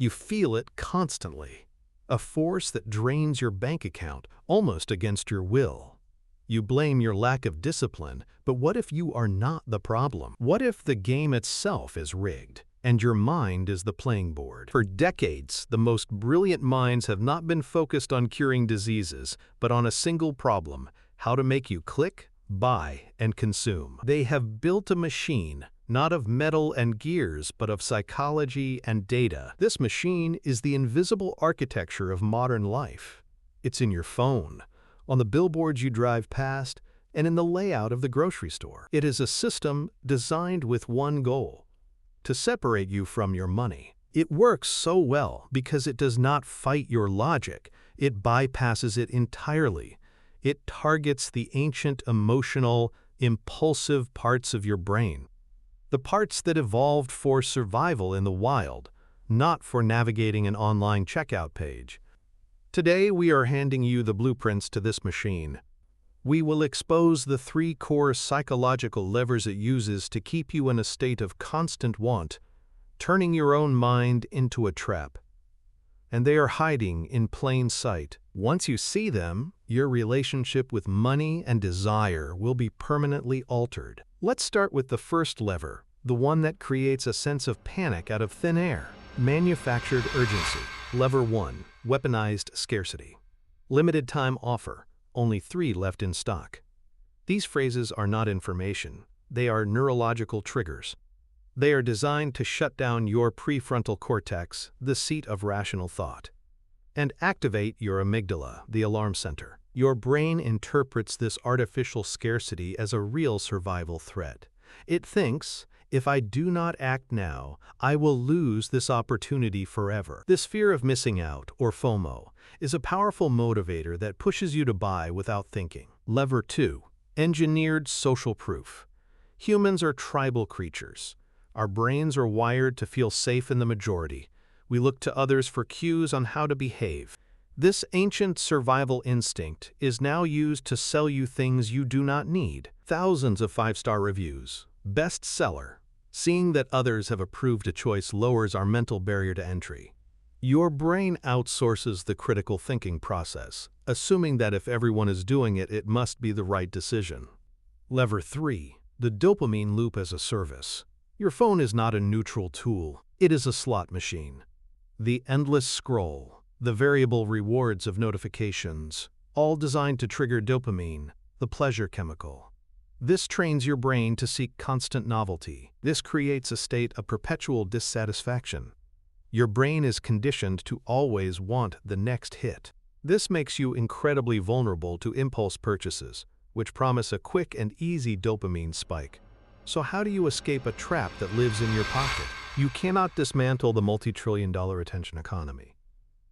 You feel it constantly, a force that drains your bank account almost against your will. You blame your lack of discipline, but what if you are not the problem? What if the game itself is rigged, and your mind is the playing board? For decades, the most brilliant minds have not been focused on curing diseases, but on a single problem: how to make you click, buy, and consume. They have built a machine, not of metal and gears, but of psychology and data. This machine is the invisible architecture of modern life. It's in your phone, on the billboards you drive past, and in the layout of the grocery store. It is a system designed with one goal: to separate you from your money. It works so well because it does not fight your logic. It bypasses it entirely. It targets the ancient, emotional, impulsive parts of your brain. The parts that evolved for survival in the wild, not for navigating an online checkout page. Today, we are handing you the blueprints to this machine. We will expose the 3 core psychological levers it uses to keep you in a state of constant want, turning your own mind into a trap. And they are hiding in plain sight. Once you see them, your relationship with money and desire will be permanently altered. Let's start with the first lever, the one that creates a sense of panic out of thin air: manufactured urgency. Lever 1, weaponized scarcity. Limited time offer, only 3 left in stock. These phrases are not information, they are neurological triggers. They are designed to shut down your prefrontal cortex, the seat of rational thought, and activate your amygdala, the alarm center. Your brain interprets this artificial scarcity as a real survival threat. It thinks, if I do not act now, I will lose this opportunity forever. This fear of missing out, or FOMO, is a powerful motivator that pushes you to buy without thinking. Lever 2, engineered social proof. Humans are tribal creatures. Our brains are wired to feel safe in the majority. We look to others for cues on how to behave. This ancient survival instinct is now used to sell you things you do not need. Thousands of 5-star reviews. Bestseller. Seeing that others have approved a choice lowers our mental barrier to entry. Your brain outsources the critical thinking process, assuming that if everyone is doing it, it must be the right decision. Lever 3, the dopamine loop as a service. Your phone is not a neutral tool, it is a slot machine. The endless scroll, the variable rewards of notifications, all designed to trigger dopamine, the pleasure chemical. This trains your brain to seek constant novelty. This creates a state of perpetual dissatisfaction. Your brain is conditioned to always want the next hit. This makes you incredibly vulnerable to impulse purchases, which promise a quick and easy dopamine spike. So how do you escape a trap that lives in your pocket? You cannot dismantle the multi-trillion-dollar attention economy.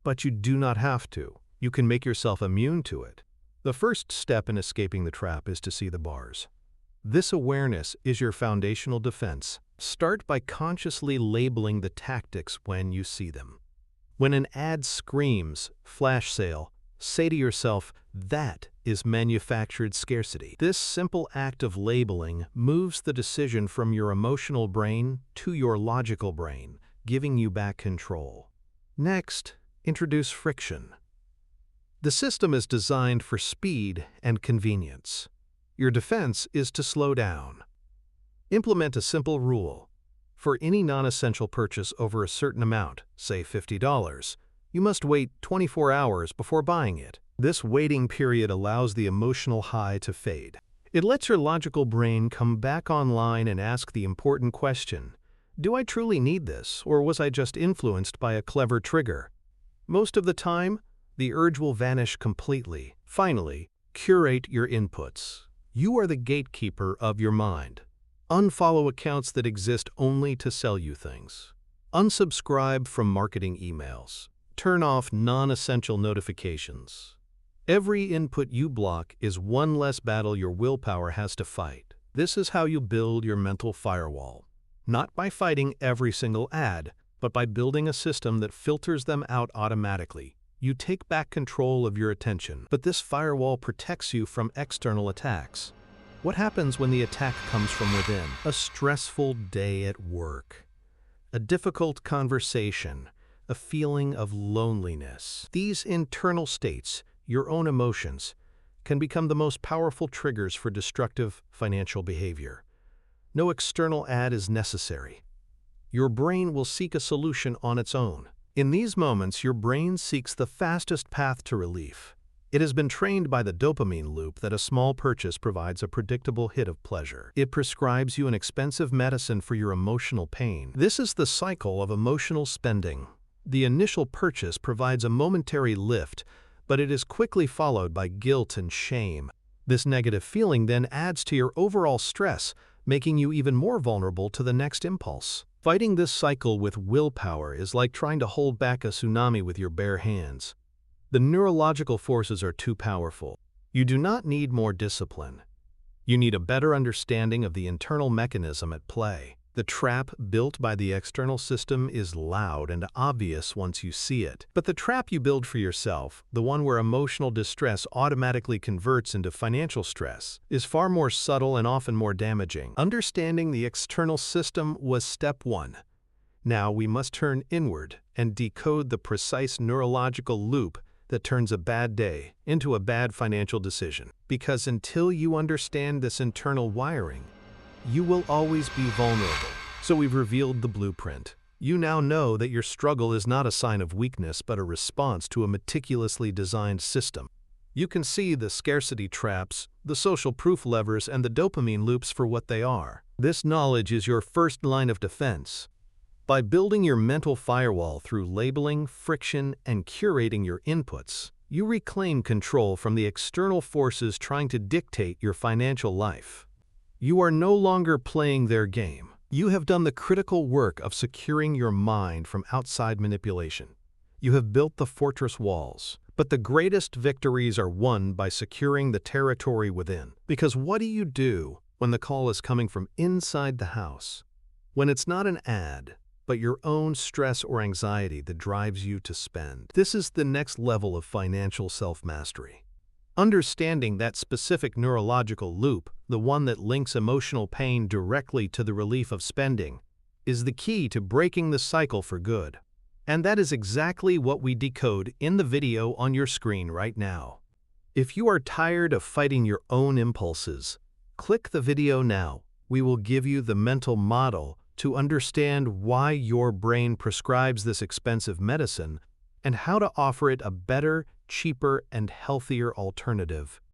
But you do not have to. You can make yourself immune to it. The first step in escaping the trap is to see the bars. This awareness is your foundational defense. Start by consciously labeling the tactics when you see them. When an ad screams, "flash sale," say to yourself, that is manufactured scarcity. This simple act of labeling moves the decision from your emotional brain to your logical brain, giving you back control. Next, introduce friction. The system is designed for speed and convenience. Your defense is to slow down. Implement a simple rule. For any non-essential purchase over a certain amount, say $50, you must wait 24 hours before buying it. This waiting period allows the emotional high to fade. It lets your logical brain come back online and ask the important question: do I truly need this, or was I just influenced by a clever trigger? Most of the time, the urge will vanish completely. Finally, curate your inputs. You are the gatekeeper of your mind. Unfollow accounts that exist only to sell you things. Unsubscribe from marketing emails. Turn off non-essential notifications. Every input you block is one less battle your willpower has to fight. This is how you build your mental firewall. Not by fighting every single ad, but by building a system that filters them out automatically. You take back control of your attention, but this firewall protects you from external attacks. What happens when the attack comes from within? A stressful day at work, a difficult conversation, a feeling of loneliness. These internal states, your own emotions, can become the most powerful triggers for destructive financial behavior. No external aid is necessary. Your brain will seek a solution on its own. In these moments, your brain seeks the fastest path to relief. It has been trained by the dopamine loop that a small purchase provides a predictable hit of pleasure. It prescribes you an expensive medicine for your emotional pain. This is the cycle of emotional spending. The initial purchase provides a momentary lift, but it is quickly followed by guilt and shame. This negative feeling then adds to your overall stress, making you even more vulnerable to the next impulse. Fighting this cycle with willpower is like trying to hold back a tsunami with your bare hands. The neurological forces are too powerful. You do not need more discipline. You need a better understanding of the internal mechanism at play. The trap built by the external system is loud and obvious once you see it. But the trap you build for yourself, the one where emotional distress automatically converts into financial stress, is far more subtle and often more damaging. Understanding the external system was step one. Now we must turn inward and decode the precise neurological loop that turns a bad day into a bad financial decision. Because until you understand this internal wiring, you will always be vulnerable. So we've revealed the blueprint. You now know that your struggle is not a sign of weakness but a response to a meticulously designed system. You can see the scarcity traps, the social proof levers, and the dopamine loops for what they are. This knowledge is your first line of defense. By building your mental firewall through labeling, friction, and curating your inputs, you reclaim control from the external forces trying to dictate your financial life. You are no longer playing their game. You have done the critical work of securing your mind from outside manipulation. You have built the fortress walls. But the greatest victories are won by securing the territory within. Because what do you do when the call is coming from inside the house? When it's not an ad, but your own stress or anxiety that drives you to spend. This is the next level of financial self-mastery. Understanding that specific neurological loop, the one that links emotional pain directly to the relief of spending, is the key to breaking the cycle for good. And that is exactly what we decode in the video on your screen right now. If you are tired of fighting your own impulses, click the video now. We will give you the mental model to understand why your brain prescribes this expensive medicine and how to offer it a better, cheaper, and healthier alternative.